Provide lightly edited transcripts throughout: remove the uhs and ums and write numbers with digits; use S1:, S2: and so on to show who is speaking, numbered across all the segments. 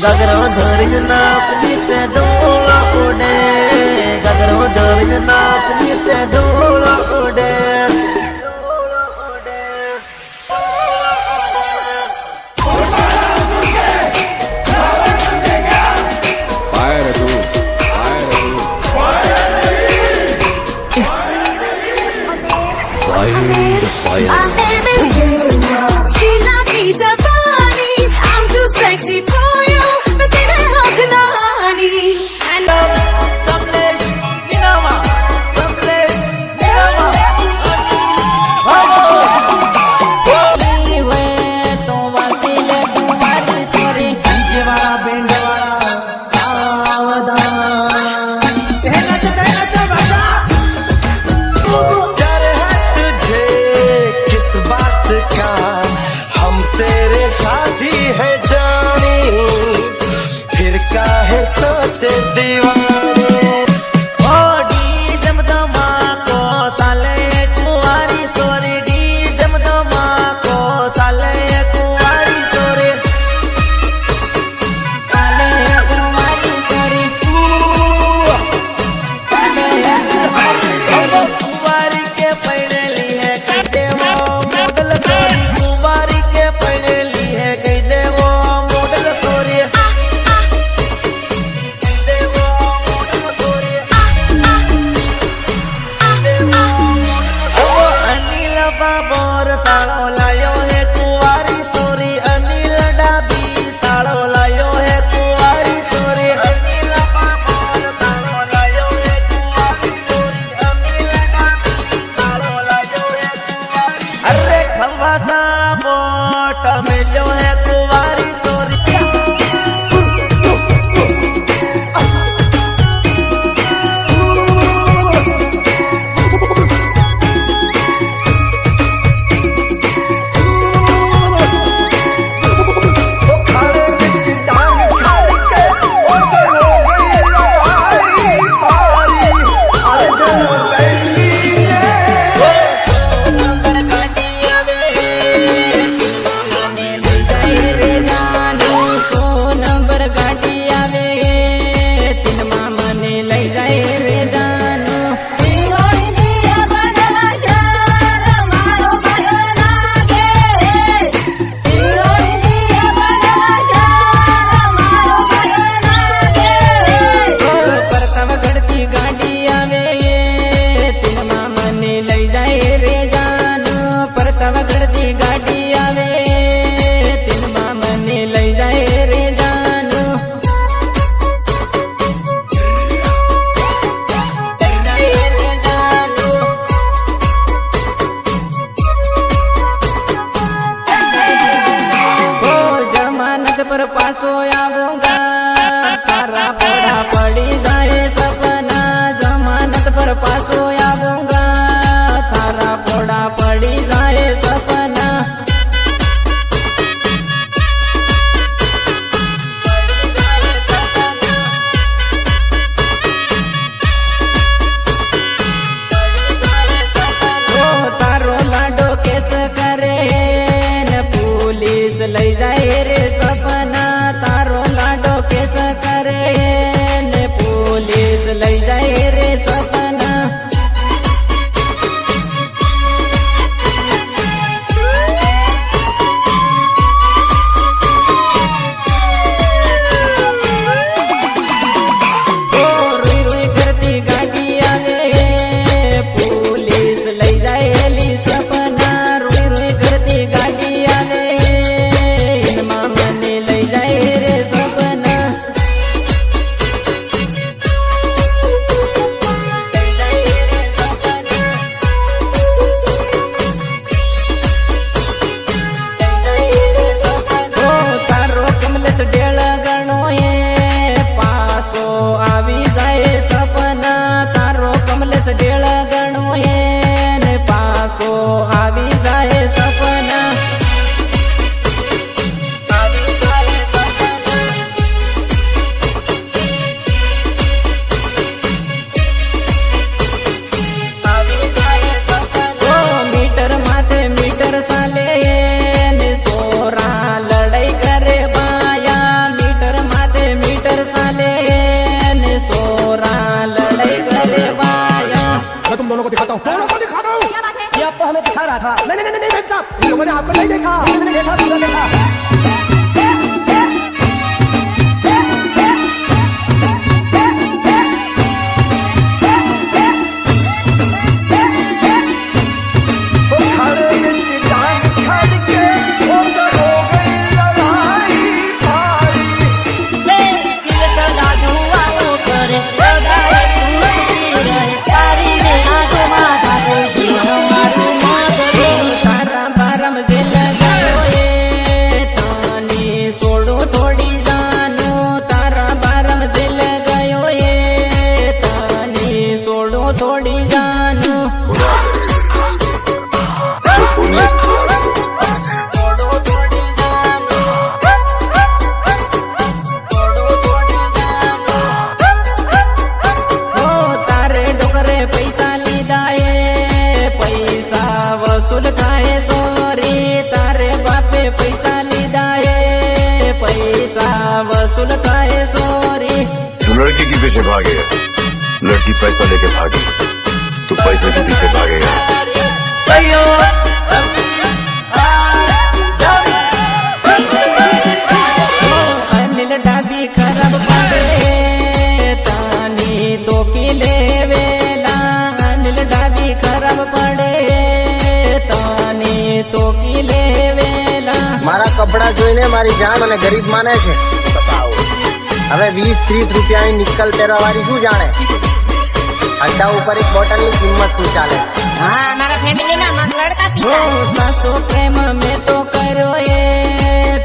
S1: गगरो धरिन नाचनी से डोला उड़े, गगरो धरिन नाचनी से डोला उड़े।
S2: I'm too sexy for you, but then I have the money.
S1: सोचे दीवाने ओ डी दमदमा को साले कुंवारी सोरी, डी दमदमा को साले कुंवारी सोरी, साले कुंवारी सोरी, साले कुंवारी सोरी। कुंवारी के पहने ली है कहते वो मॉडल सोरी, कुंवारी के पहने ली है कहते वो मॉडल सोरी। बाबोर साड़ो लायो है कुंवारी सोरी, अनिल डाबी साड़ो लायो है कुंवारी सोरी, अनिल बाबोर साड़ो लायो है कुंवारी सोरी, अनिल डाबी साड़ो लायो है कुंवारी। अरे खंभा सा मोट मिलो है कुंवारी सोरी। पर पासो आऊंगा तारा पड़ा पड़ी जाए सपना, जमानत पर पासो आऊंगा तारा पड़ा पड़ी जाए सपना। तारो लाडो केस करे न पुलिस लई जाए रे सपना, तारो लाडो केस करे ने पुलिस लई जाए रे सपना। रोई रोई करती गाड़ी आवे पुलिस लई जाए ली सपना, रोई रोई करती गाड़ी आवे
S3: दोनों को दिखा दो।
S2: क्या बात है?
S1: ये आपको हमें दिखा रहा था।
S3: नहीं नहीं नहीं नहीं साहब, इन लोगों ने आपको नहीं देखा।
S1: मैंने देखा, पूरा देखा। थोड़ी जानू तारे डोकरे पैसा लीधा पैसा वसूल खाए सोरी तारे बापे पैसा लीधा पैसा वसूल खाए सोरी
S4: तू लड़की के पीछे भागेगा, लड़की पैसा लेके भागी, तू पैसे के पीछे भागेगा।
S1: अनिल डाबी खराब पड़े तानी तो की लेवेला अनिल डाबी खराब पड़े तानी तो की लेवेला
S5: મારા કપડા જોઈને મારી જાન અને ગરીબ માને છે. હવે 20-30 રૂપિયાની નિકલ પહેરવાવાળી શું જાણે? અડ્ડા ઉપર એક બોટલની કિંમત શું ચાલે?
S6: हाँ हमारा फैमिली में मत लड़का
S1: ओ
S6: पीता है।
S1: सासो प्रेम में तो करो ये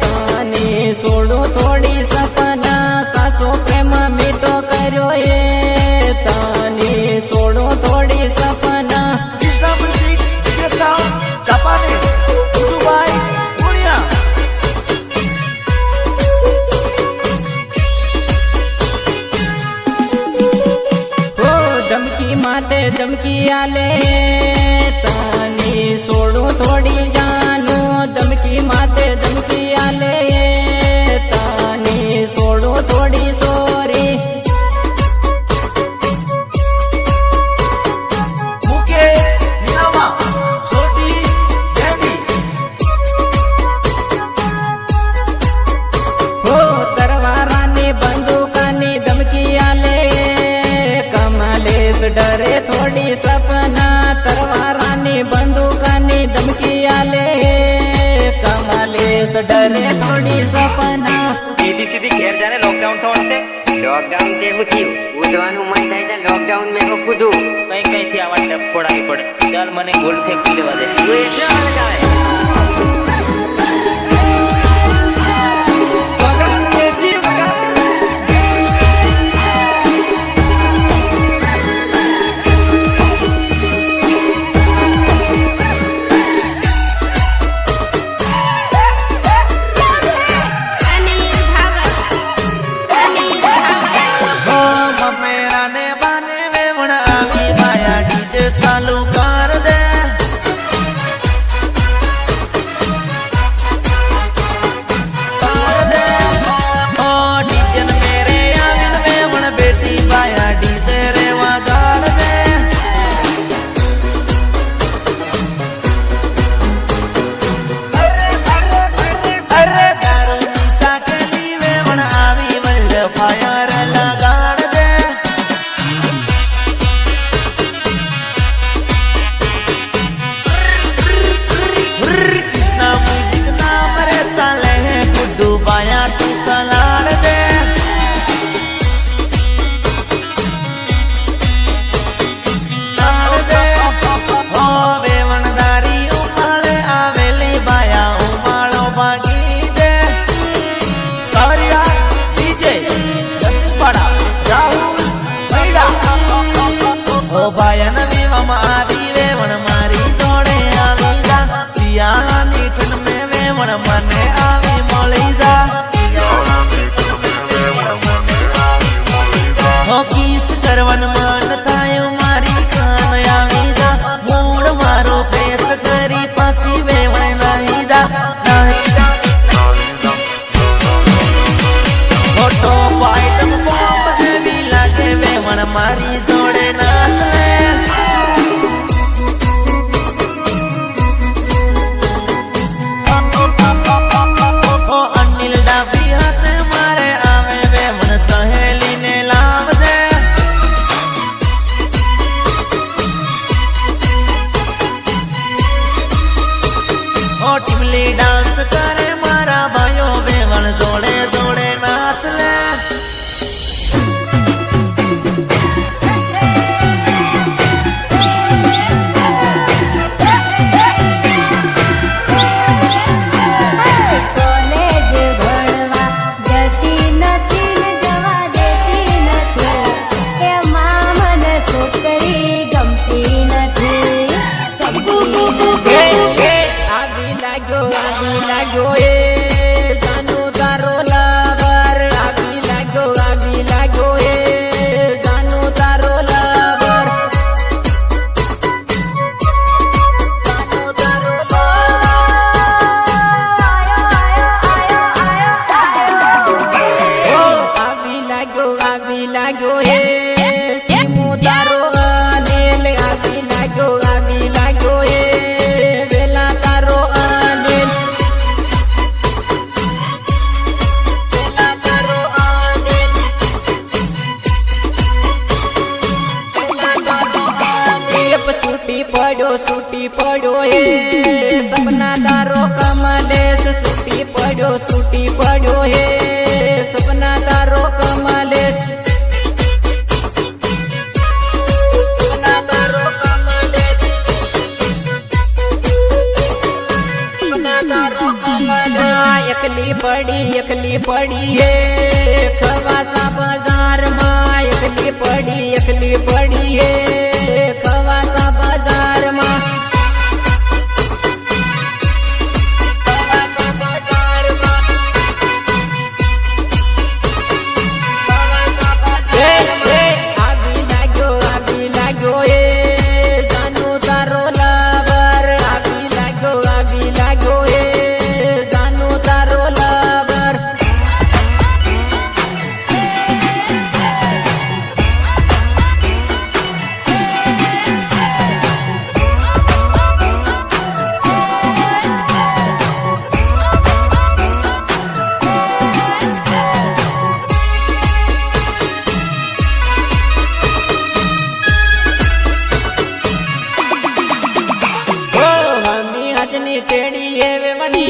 S1: तानी सोडो थोड़ी सपना सासो प्रेम में तो करो ये तानी सोडो थोड़ी सपना धमकी माते धमकी आले तानी सोडू थोड़ी जानू धमकी माते धमकी आले तानी सोडू थोड़ी सोरी हो तरवारानी बंदूकानी धमकी आले कमलेश डरे थोड़ी सपना तरवारानी बंदूकानी धमकी आले कमलेश डरे थोड़ी सपना
S7: सीधी सीधी घेर जाने लॉकडाउन तो अंते लॉकडाउन के हुथियो
S5: ઉડવાનું મન થાય છે લોકડાઉન મેં તો કૂદું.
S7: कहीं कहीं थी आवाज टपकोड़ा ही पड़े चल मने गोल फेंक देवा दे
S1: चालू कर दे ओ डीजन मेरे आंगन में मन बेटी बाया डीजे रे वगाड़ दे अरे दारू मीठा कली में मन आवी वल्ल फायर लगाड़ दे कृष्णा म्यूजिक नाम रे साले गुड्डू बाया तू सलाड़ दे ओ वेवनदारी उमाले आवेली बाया उमालो भागी दे सौरिया डीजे बड़ा राहुल मैडा ओ बायन विवम आवी वेवण मारी जोड़े आवी जा सियाळा नीठन में वेवण मने आवी मળી जा हो किस करवन मन थायो मारी कान आवी जा मूड मारो फेस करी पासी वेवण नहीं जा फोटो आइटम बॉम्ब देवी लागे वेवण मारी जोड़े नाच ले બેલી ડાન્સ કરે મારા ભાઈઓ બેવણ જોડે જોડે નાચ લે
S8: सूटी पड़ो हे सपना तारो कमलेश सूटी पड़ो हे सपना तारो कमलेश सपना तारो कमलेश सपना तारो कमलेश एकली पड़ी हे खवासा बाजार में एकली पड़ी हे खवासा बाजार में तेड़ी है वे मनी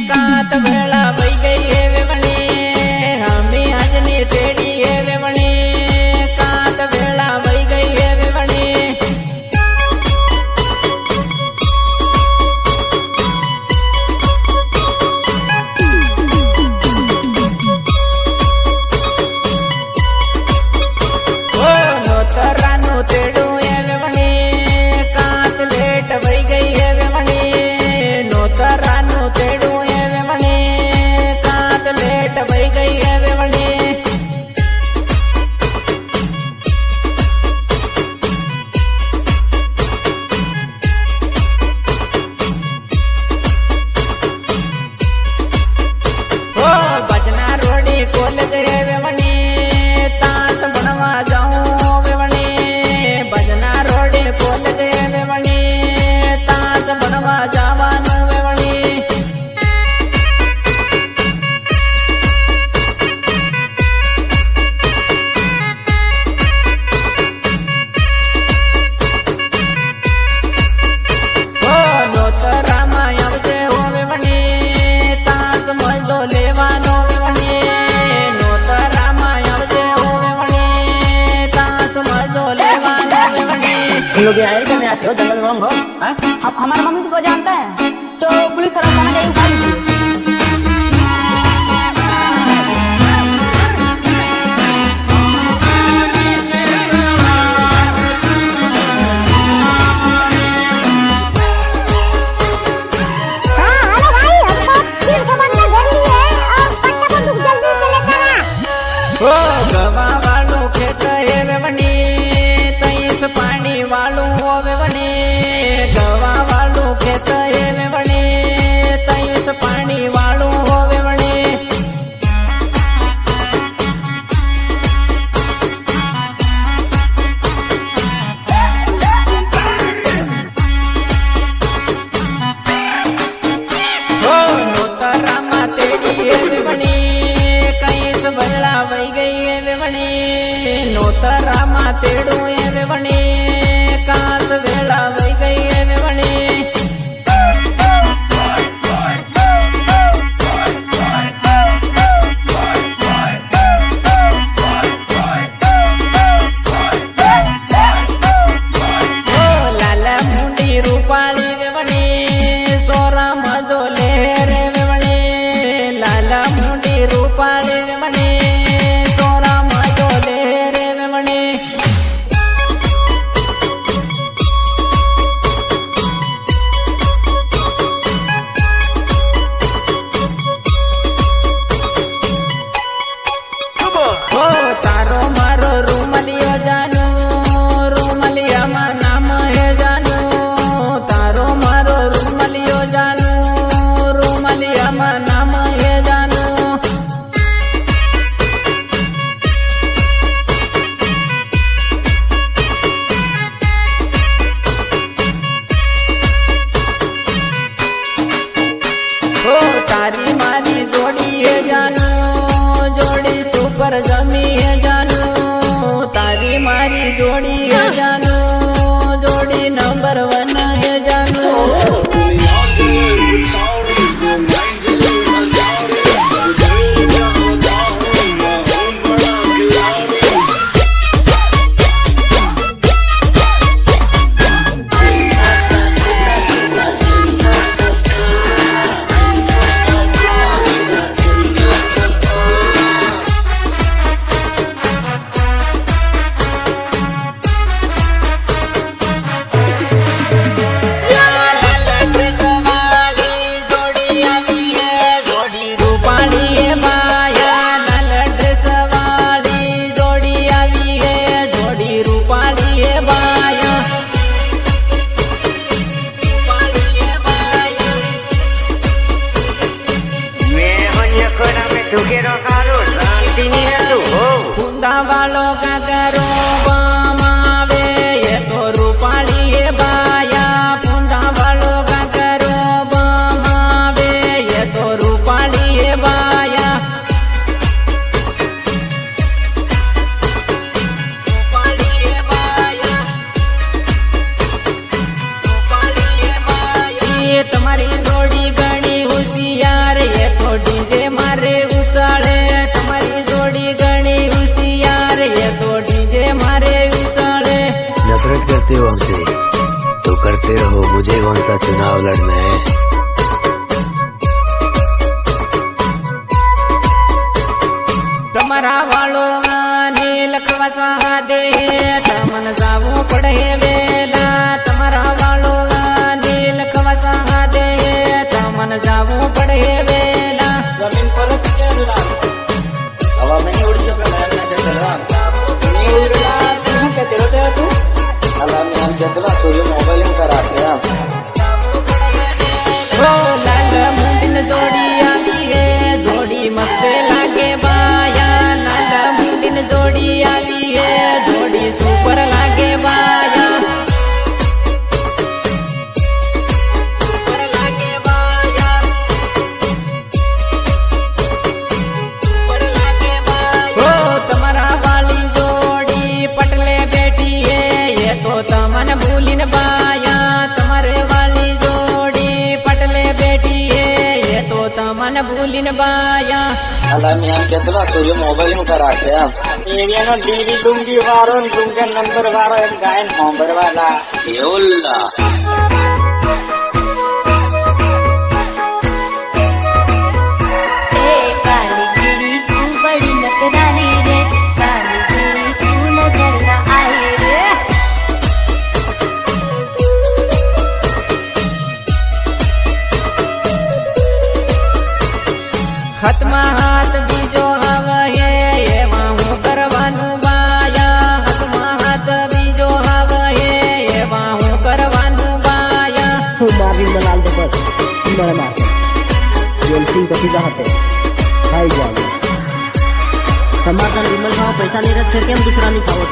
S8: कात बेला बई गई है वे मनी हमें हजनी तेड़ी है वे मनी कात बेला बई गई है वे मनी ओ नोतरा नो तेड़ू है वे मनी कात लेट बई गई है वे मनी तरानु तेड़ू है वे मनी कात लेट बई गई है वे मनी ओ बजना रोडी कॉलेज है वे मनी तास बनवा जाऊं वे मनी बजना रोडी कॉलेज है वे मनी तास बनवा जावानु वे मनी
S5: लोग आए थे मैं आते हो जंगल में हो
S6: अब हमारा मम्मी को जानता है तो पुलिस तरफ थाना जाके उठा लीजिए
S8: पानी वालू होवे वने गवा वालू खेत है वे वने तई तारी मारी जोड़ी है जानू जोड़ी सुपर जमी है जानू तारी मारी जोड़ी है जानू जोड़ी नंबर 1 है जानू वालों का करो बमावे ये तो रूपाली है बाया पुंडा वालों का करो बमावे ये तो रूपाली है बाया रूपाली है बाया रूपाली है बाया ये तुम्हारी जोड़ी गणी होशियार ये तो डीजे मारे उसाड़े तुम्हारी जोड़ी गणी ये तो डीजे मारे उसाड़े
S9: नफरत करते हो हमसे तो करते रहो मुझे कौन सा चुनाव लड़ना है
S8: तुम्हारा वालो ने लखवा दे तमन जावो पड़े वेला तुम्हारा वालो ने लखवा दे तमन जावो पड़े वेला जमीन पर हवा में नहीं उड़ सकता जोड़ी आई है जोड़ी मस्त लागे बाया नाला मुंडिन जोड़ी आई है जोड़ी सुपर लागे बाया सुपर लागे बाया सुपर लागे बाया तुम्हारा वाली जोड़ी पटले बैठी है ये तो तमन भूलिन बाया तुम्हारे वाली जोड़ी पटले बैठी है ये तो तमन भूलिन बाया
S5: अला मैं केतला सूर्य मोबाइल में करा के अब
S7: ఏరియాలో డీడీ డుంగి వారు డుంగ నంబర్ వారు గాయన్ మొబైల్ वाला
S5: योल्ला
S2: काली चिड़ी तू बड़ी नकरानी रे काली चिड़ी तू नजर न आई रे
S8: हाथमा हाथ बीजो हवा है ये वाहू करवानू बाया हाथमा हाथ बीजो हवा है ये वाहू करवानू बाया
S5: मारी मलाल दे बस मर मार जोलसिंग कथी रहते खाई जाओ समाधान विमल खाओ पैसा नहीं रख के हम दूसरा नहीं खाओ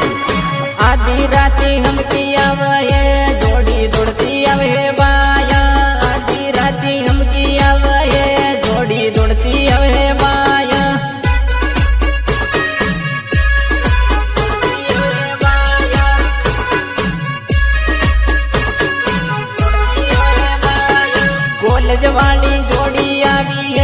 S8: आधी राती हम की आवे जोड़ी दौड़ती आवे बाया आधी राती हम की आवे जोड़ी दौड़ती आवे बाया कॉलेज वाली जोड़ी आई